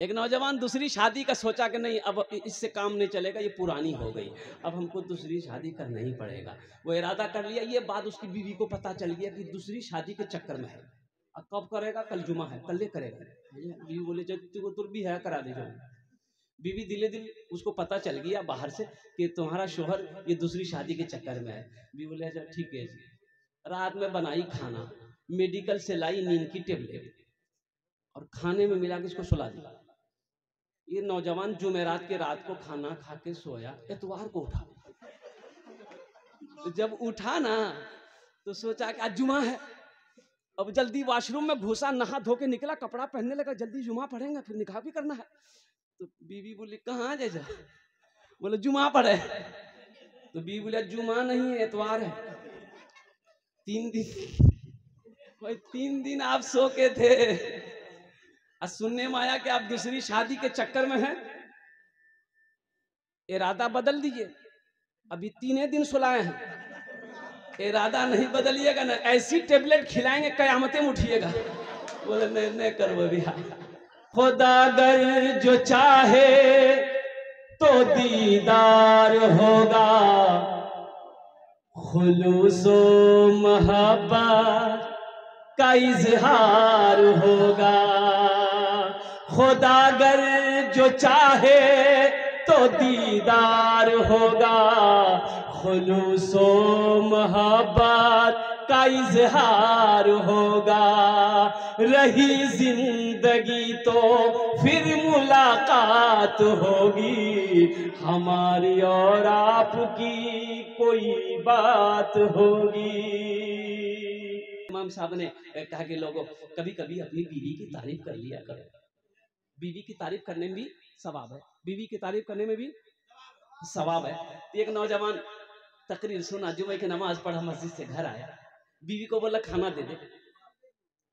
एक नौजवान दूसरी शादी का सोचा कि नहीं अब इससे काम नहीं चलेगा, ये पुरानी हो गई, अब हमको दूसरी शादी करना ही पड़ेगा। वो इरादा कर लिया। ये बात उसकी बीवी को पता चल गया कि दूसरी शादी के चक्कर में है। अब कब करेगा? कल जुमा है, कल करेगा। बीवी बोले जब तुर भी है करा दीजिए। बीवी दिले दिल उसको पता चल गया बाहर से कि तुम्हारा शोहर ये दूसरी शादी के चक्कर में है। बीवी बोले अच्छा ठीक है जी। रात में बनाई खाना, मेडिकल से लाई नींद की टेबलेट और खाने में मिला के इसको सुला दिया। ये नौजवान जुमेरात के रात को खाना खा के सोया, इतवार को उठा। तो जब उठा ना तो सोचा कि आज जुमा है। अब जल्दी वॉशरूम में घुसा, नहा धो के निकला, कपड़ा पहनने लगा, जल्दी जुमा पढ़ेंगे फिर निकाह भी करना है। तो बीवी बोली कहाँ जैसा? बोले जुमा पढ़े। तो बीवी बोले जुमा नहीं है, इतवार है। 3 दिन आप सो के थे और सुनने में आया कि आप दूसरी शादी के चक्कर में हैं। इरादा बदल दीजिए। अभी 3 दिन सुलाए हैं, इरादा नहीं बदलिएगा ना, ऐसी टेबलेट खिलाएंगे कयामतें में उठिएगा। बोले नहीं करो भी। खुदा अगर जो चाहे तो दीदार होगा, खुलूसो मोहब्बत का इजहार होगा। खुदा अगर जो चाहे तो दीदार होगा, खुलूसो मोहब्बत का इजहार होगा। रही जिंदगी तो फिर मुलाकात होगी, हमारी और आपकी कोई बात होगी। इमाम साहब ने कहा कि लोगों कभी कभी अपनी बीवी की तारीफ कर लिया करो। बीवी की तारीफ करने में भी सवाब है, बीवी की तारीफ करने में भी सवाब है। एक नौजवान तकरीर सुना, जुमे की नमाज पढ़ा, मस्जिद से घर आया, बीवी को बोला खाना दे दे।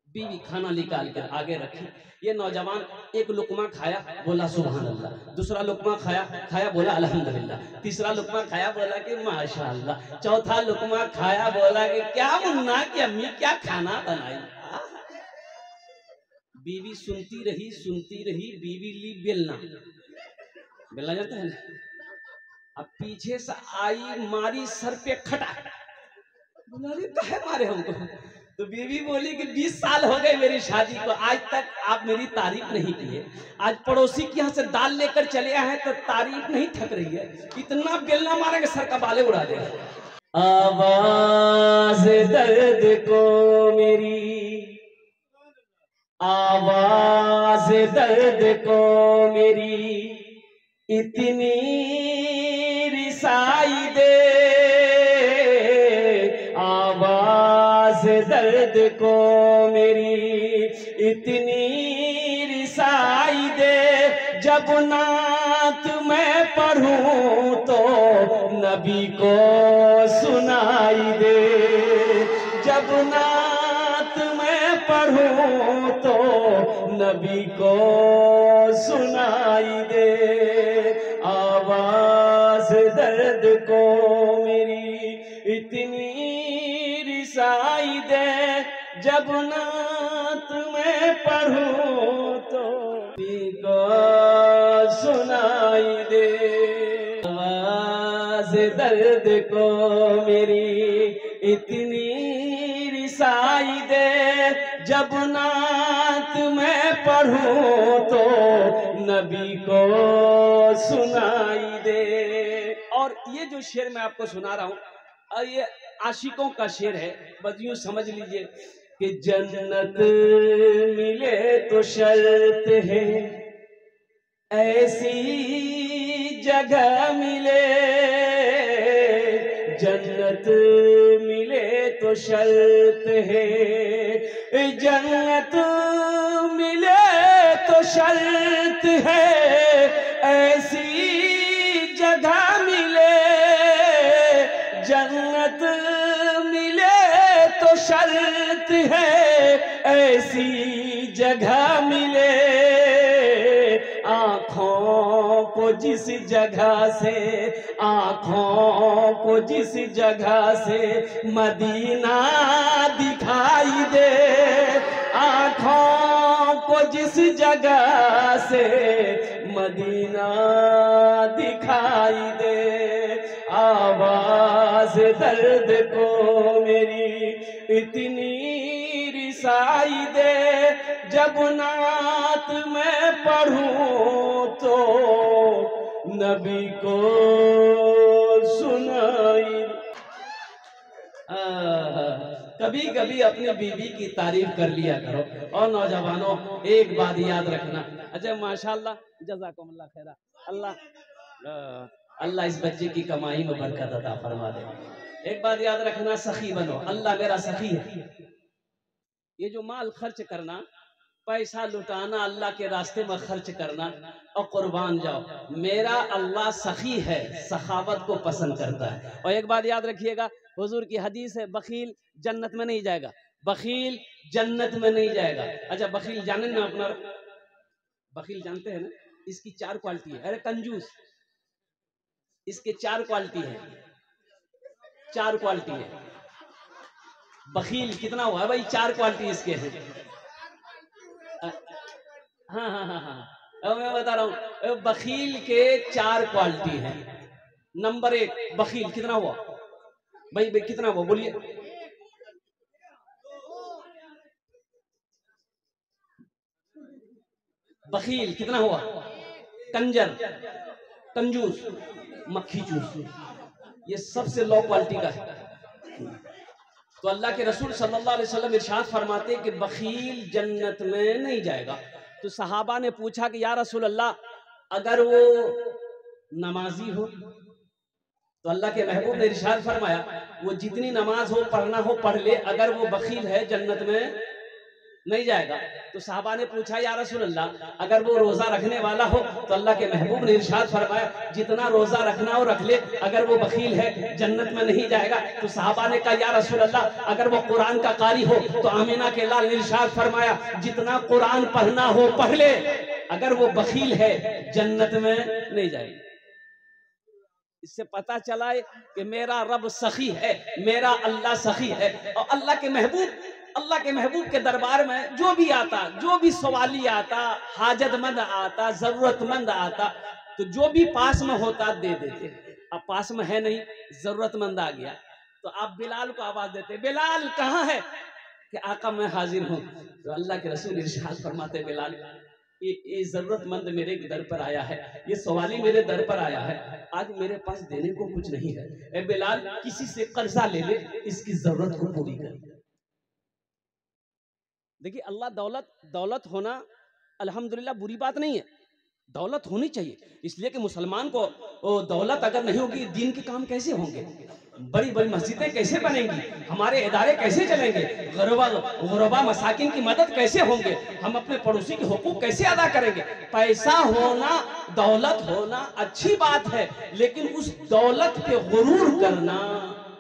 बीवी खाना निकाल कर आगे रखी। ये नौजवान एक लुकमा खाया, बोला सुभान अल्लाह। दूसरा लुकमा खाया बोला अल्हम्दुलिल्लाह। तीसरा लुकमा खाया, बोला कि माशाअल्लाह। चौथा लुकमा खाया, बोला कि क्या मुन्ना की अम्मी क्या खाना बनाई। बीवी सुनती रही। बीवी ली बेलना जाता है ना, अब पीछे से आई, मारी सर पे खटा। बोला अरे काहे मारे हमको? तो बीवी बोली कि 20 साल हो गए मेरी शादी को, आज तक आप मेरी तारीफ नहीं की है। आज पड़ोसी के यहाँ से दाल लेकर चले आए हैं तो तारीफ नहीं थक रही है, इतना बेलना मारेंगे सर का बाले उड़ा दे। आवाज दर्द को मेरी, आवाज दर्द को मेरी इतनी रिसाई दे। आवाज दर्द को मेरी इतनी रिसाई दे। जब नात मैं पढ़ूं तो नबी को सुनाई दे। जब नात मैं पढ़ूं तो नबी को सुनाई दे। आवाज दर्द को मेरी इतनी रिसाई दे। जब नात मैं पढ़ूं तो नबी को सुनाई दे। आवाज दर्द को मेरी इतनी रिसाई दे। जब नात मैं पढ़ूं तो नबी को सुनाई दे। और ये जो शेर मैं आपको सुना रहा हूँ, ये आशिकों का शेर है, बस यूं समझ लीजिए कि जन्नत मिले तो शर्त है, ऐसी जगह मिले। जन्नत मिले तो शर्त है, जन्नत मिले तो शर्त है, ऐसी जगह मिले। जन्नत मिले तो शर्त है, ऐसी जगह मिले। आँखों को जिस जगह से, आँखों को जिस जगह से मदीना दिखाई दे। आँखों को जिस किस जगह से मदीना दिखाई दे, आवाज दर्द को मेरी इतनी रिसाई दे, जब नात मैं पढ़ूं तो नबी को सुनाई। कभी कभी अपनी बीवी की तारीफ कर लिया करो। और नौजवानों एक बात याद रखना, अच्छा माशाल्लाह जज़ाकुमुल्लाह खैरा, अल्लाह इस बच्चे की कमाई में बरकत अता फरमा दे। एक बात याद रखना, सखी बनो, अल्लाह मेरा सखी है। ये जो माल खर्च करना, पैसा लुटाना, अल्लाह के रास्ते में खर्च करना और कुर्बान जाओ, मेरा अल्लाह सखी है, सखावत को पसंद करता है। और एक बात याद रखिएगा, हुजूर की हदीस है, बखील जन्नत में नहीं जाएगा, बखील जन्नत में नहीं जाएगा। अच्छा बखील जाने ना अपना, बखील जानते हैं ना, इसकी 4 क्वालिटी है। अरे कंजूस, इसके 4 क्वालिटी है, 4 क्वालिटी है। बखील कितना हुआ भाई, 4 क्वालिटी इसके हैं। हाँ हाँ हाँ हाँ, अब मैं बता रहा हूँ, बखील के 4 क्वालिटी हैं। नंबर 1 बखील कितना हुआ भाई, कितना हुआ बोलिए? बखील कितना हुआ? कंजर, कंजूस, मक्खी चूस, ये सबसे लो क्वालिटी का है। तो अल्लाह के रसूल सल्लल्लाहु अलैहि वसल्लम इरशाद फरमाते कि बखील जन्नत में नहीं जाएगा। तो सहाबा ने पूछा कि या रसूल अल्लाह, अगर वो नमाजी हो? तो अल्लाह के महबूब ने इरशाद फरमाया, वो जितनी नमाज हो पढ़ना हो पढ़ ले, अगर वो बखील है जन्नत में नहीं जाएगा। तो साहबा ने पूछा या रसूल अल्लाह, अगर वो रोजा रखने वाला हो? तो अल्लाह के महबूब ने इरशाद फरमाया, जितना रोजा रखना हो रख ले, अगर वो बखील है जन्नत में नहीं जाएगा। तो साहबा ने कहा या रसूल अल्लाह, अगर वो कुरान का कारी हो? तो आमिना के लाल ने इरशाद फरमाया, जितना कुरान पढ़ना हो पढ़ ले, अगर वो बखील है जन्नत में नहीं जाएगा। इससे पता चला है कि मेरा रब सखी है, मेरा अल्लाह सखी है। और अल्लाह के महबूब के दरबार में जो भी आता, जो भी सवाली आता, हाजतमंद आता, जरूरतमंद आता, तो जो भी पास में होता दे देते। अब पास में है नहीं, जरूरतमंद आ गया, तो आप बिलाल को आवाज देते, बिलाल कहाँ है? कि आका मैं हाजिर हूँ। तो अल्लाह के रसूल इरशाद फरमाते, बिलाल ये जरूरतमंद मेरे दर पर आया है, ये सवाली मेरे दर पर आया है, आज मेरे पास देने को कुछ नहीं है। ए बिलाल, किसी से कर्जा ले ले, इसकी जरूरत को पूरी कर। देखिए अल्लाह, दौलत होना अल्हम्दुलिल्लाह बुरी बात नहीं है, दौलत होनी चाहिए। इसलिए कि मुसलमान को दौलत अगर नहीं होगी, दीन के काम कैसे होंगे? बड़ी बड़ी मस्जिदें कैसे बनेंगी? हमारे इदारे कैसे चलेंगे? गुरबा मसाकिन की मदद कैसे होंगे? हम अपने पड़ोसी के हुकूक कैसे अदा करेंगे? पैसा होना, दौलत होना अच्छी बात है, लेकिन उस दौलत पे गुरूर करना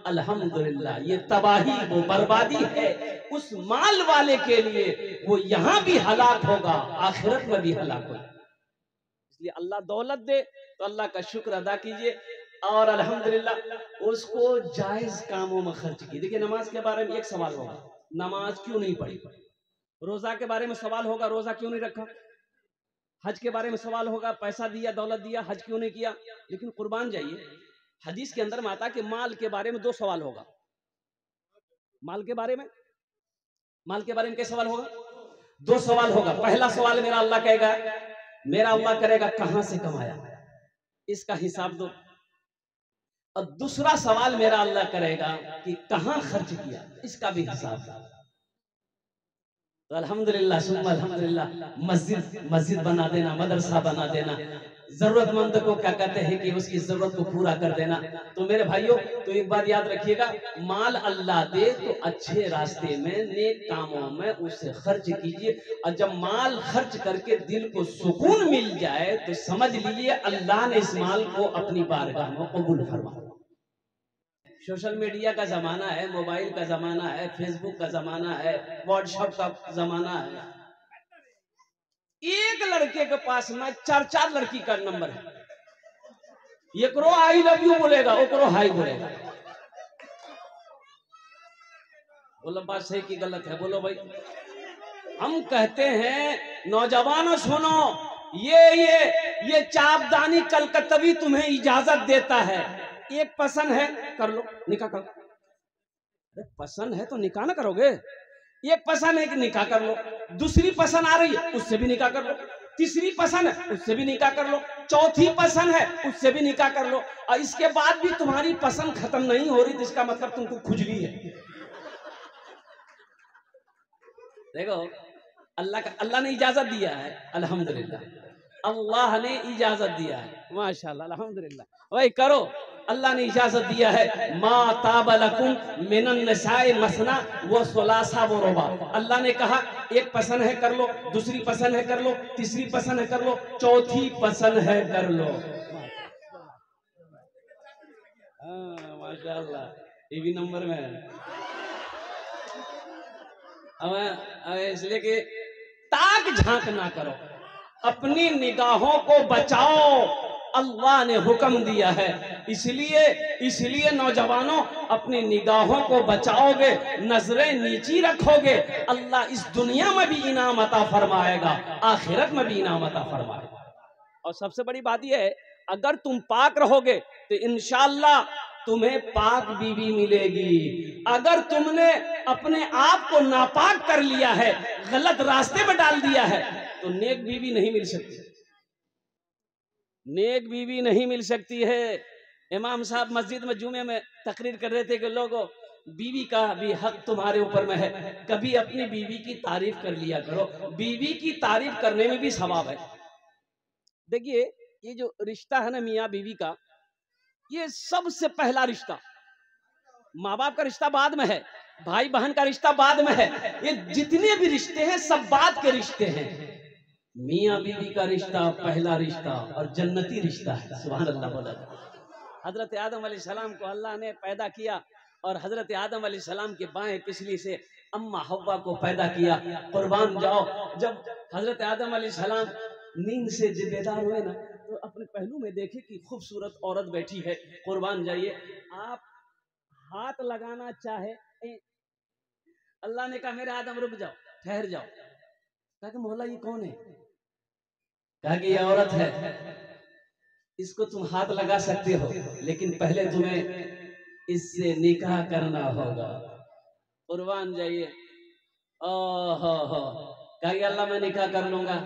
अल्हम्दुलिल्लाह ये तबाही, वो बर्बादी है। उस माल वाले के लिए वो यहाँ भी हलाक होगा, आखिरत में भी हलाक होगा। इसलिए अल्लाह दौलत दे तो अल्लाह का शुक्र अदा कीजिए, और अल्हम्दुलिल्लाह उसको जायज कामों में खर्च कीजिए। देखिए नमाज के बारे में एक सवाल होगा, नमाज क्यों नहीं पढ़ी? रोजा के बारे में सवाल होगा, रोजा क्यों नहीं रखा? हज के बारे में सवाल होगा, पैसा दिया, दौलत दिया, हज क्यों नहीं किया? लेकिन कुर्बान जाइए, हदीस के अंदर में आता कि माल के बारे में 2 सवाल होगा। माल के बारे में क्या सवाल होगा? 2 सवाल होगा। पहला सवाल मेरा अल्लाह करेगा कहां से कमाया, इसका हिसाब दो। और दूसरा सवाल मेरा अल्लाह करेगा कि कहां खर्च किया, इसका भी हिसाब दो। तो अल्हम्दुलिल्लाह सुम्मा अल्हम्दुलिल्लाह, मस्जिद बना देना, मदरसा बना देना, जरूरतमंद को क्या कहते हैं कि उसकी जरूरत को पूरा कर देना। तो मेरे भाइयों, तो एक बात याद रखिएगा, माल अल्लाह दे तो अच्छे रास्ते में, नेक कामों में उसे खर्च कीजिए। और जब माल खर्च करके दिल को सुकून मिल जाए तो समझ लीजिए अल्लाह ने इस माल को अपनी बारगाह में कबूल फरमा। सोशल मीडिया का जमाना है, मोबाइल का जमाना है, फेसबुक का जमाना है, व्हाट्सएप का जमाना है। एक लड़के के पास में 4 लड़की का नंबर है, एकरो आई लव यू बोलेगा, ओकरो हाई बोलेगा। बोलो बात सही की गलत है? बोलो भाई। हम कहते हैं नौजवानों सुनो, ये चापदानी कलकत्तवी तुम्हें इजाजत देता है, एक पसंद है कर लो, निकाह करो। अरे पसंद है तो निकाह ना करोगे? एक पसंद है कि निकाह कर लो, दूसरी पसंद आ रही है उससे भी निकाह कर लो, तीसरी पसंद है उससे भी निकाह कर लो, चौथी पसंद है उससे भी निकाह कर लो, और इसके बाद भी तुम्हारी पसंद खत्म नहीं हो रही तो इसका मतलब तुमको खुजली है। देखो अल्लाह ने इजाजत दिया है, अल्हम्दुलिल्लाह, अल्लाह ने इजाजत दिया है, माशाअल्लाह, अल्हम्दुलिल्लाह। वही करो, अल्लाह ने इजाजत दिया है। मा ताबलकुम मिनन निसाए मसना व सुलासा व रुबा। अल्लाह ने कहा एक पसंद है कर लो, दूसरी पसंद है कर लो, तीसरी पसंद है कर लो, चौथी पसंद है कर लो। माशाअल्लाह, ये भी नंबर में है। अब इसलिए कि ताक झांक ना करो, अपनी निगाहों को बचाओ, अल्लाह ने हुक्म दिया है। इसलिए नौजवानों अपनी निगाहों को बचाओगे, नजरें नीची रखोगे, अल्लाह इस दुनिया में भी इनाम अता फरमाएगा, आखिरत में भी इनाम अता फरमाएगा। और सबसे बड़ी बात यह है, अगर तुम पाक रहोगे तो इंशाअल्लाह तुम्हें पाक बीवी मिलेगी। अगर तुमने अपने आप को नापाक कर लिया है, गलत रास्ते में डाल दिया है, तो नेक बीवी नहीं मिल सकती, नेक बीवी नहीं मिल सकती है। इमाम साहब मस्जिद में जुमे में तकरीर कर रहे थे कि लोगों, बीवी का भी हक तुम्हारे ऊपर में है, कभी अपनी बीवी की तारीफ कर लिया करो, बीवी की तारीफ करने में भी सवाब है। देखिए ये जो रिश्ता है ना मियाँ बीवी का, ये सबसे पहला रिश्ता, माँ बाप का रिश्ता बाद में है, भाई बहन का रिश्ता बाद में है, ये जितने भी रिश्ते हैं सब बाद के रिश्ते हैं। मियाँ बीवी का रिश्ता पहला रिश्ता और जन्नती रिश्ता है। सुभान अल्लाह बोला। हजरत आदम अलैहिस्सलाम को अल्लाह ने पैदा किया और हजरत आदम अलैहिस्सलाम के बाएं पिछली से अम्मा हव्वा को पैदा किया। कुर्बान जाओ, जब हजरत आदम अलैहिस्सलाम नींद से बेदार हुए ना, तो अपने पहलू में देखे कि खूबसूरत औरत बैठी है। कुर्बान जाइए, आप हाथ लगाना चाहे, अल्लाह ने कहा मेरे आदम रुक जाओ, ठहर जाओ। कहा कि मौला ये कौन है? कहा कि ये औरत है, इसको तुम हाथ लगा सकते हो, लेकिन पहले तुम्हें इससे निकाह करना होगा। कुर्बान जाइए, ओहो, कहा कि अल्लाह मैं निकाह कर लूंगा।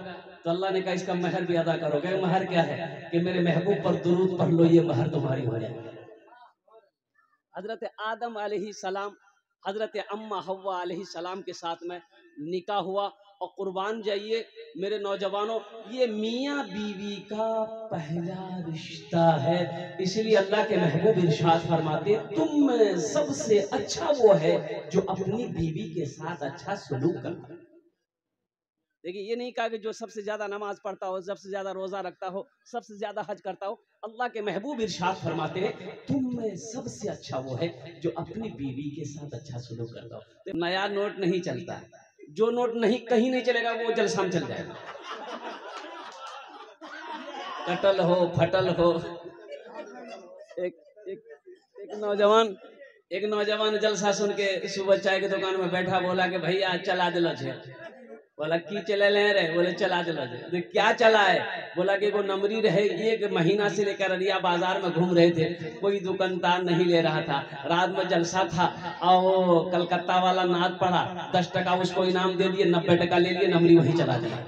तो अल्लाह ने कहा इसका महर भी अदा करो। कहा महर क्या है? कि मेरे महबूब पर दुरूद पढ़ लो, ये महर तुम्हारी हो जाएगी। हजरत आदम अलैहिस्सलाम हजरत अम्मा हव्वा अलैहिस्सलाम के साथ में निकाह हुआ। और कुर्बान जाइए मेरे नौजवानों, ये मियाँ बीवी का पहला रिश्ता है। इसलिए अल्लाह के महबूब इरशाद फरमाते, तुम में सबसे अच्छा वो है जो अपनी बीवी के साथ अच्छा सलूक करता है। देखिए ये नहीं कहा कि जो सबसे ज्यादा नमाज पढ़ता हो, सबसे ज्यादा रोजा रखता हो, सबसे ज्यादा हज करता हो। अल्लाह के महबूब इरशाद फरमाते हैं, तुम में सबसे अच्छा वो है जो अपनी बीवी के साथ अच्छा सलूक करता हो। तो नया नोट नहीं चलता, जो नोट नहीं कहीं नहीं चलेगा वो जलसा में चल जाएगा, कटल हो फटल हो। एक नौजवान जलसा सुन के सुबह चाय की दुकान में बैठा, बोला कि भैया चला दिलो छे। बोला की चले ले रहे? बोले चला दिलो छे। तो क्या चला है? बोला कि वो नमरी रहे, एक महीना से लेकर अरिया बाजार में घूम रहे थे, कोई दुकानदार नहीं ले रहा था। रात में जलसा था और वो कलकत्ता वाला नाद पड़ा, 10 टका उसको इनाम दे दिए, 90 टका ले लिए, नमरी वही चला दिया।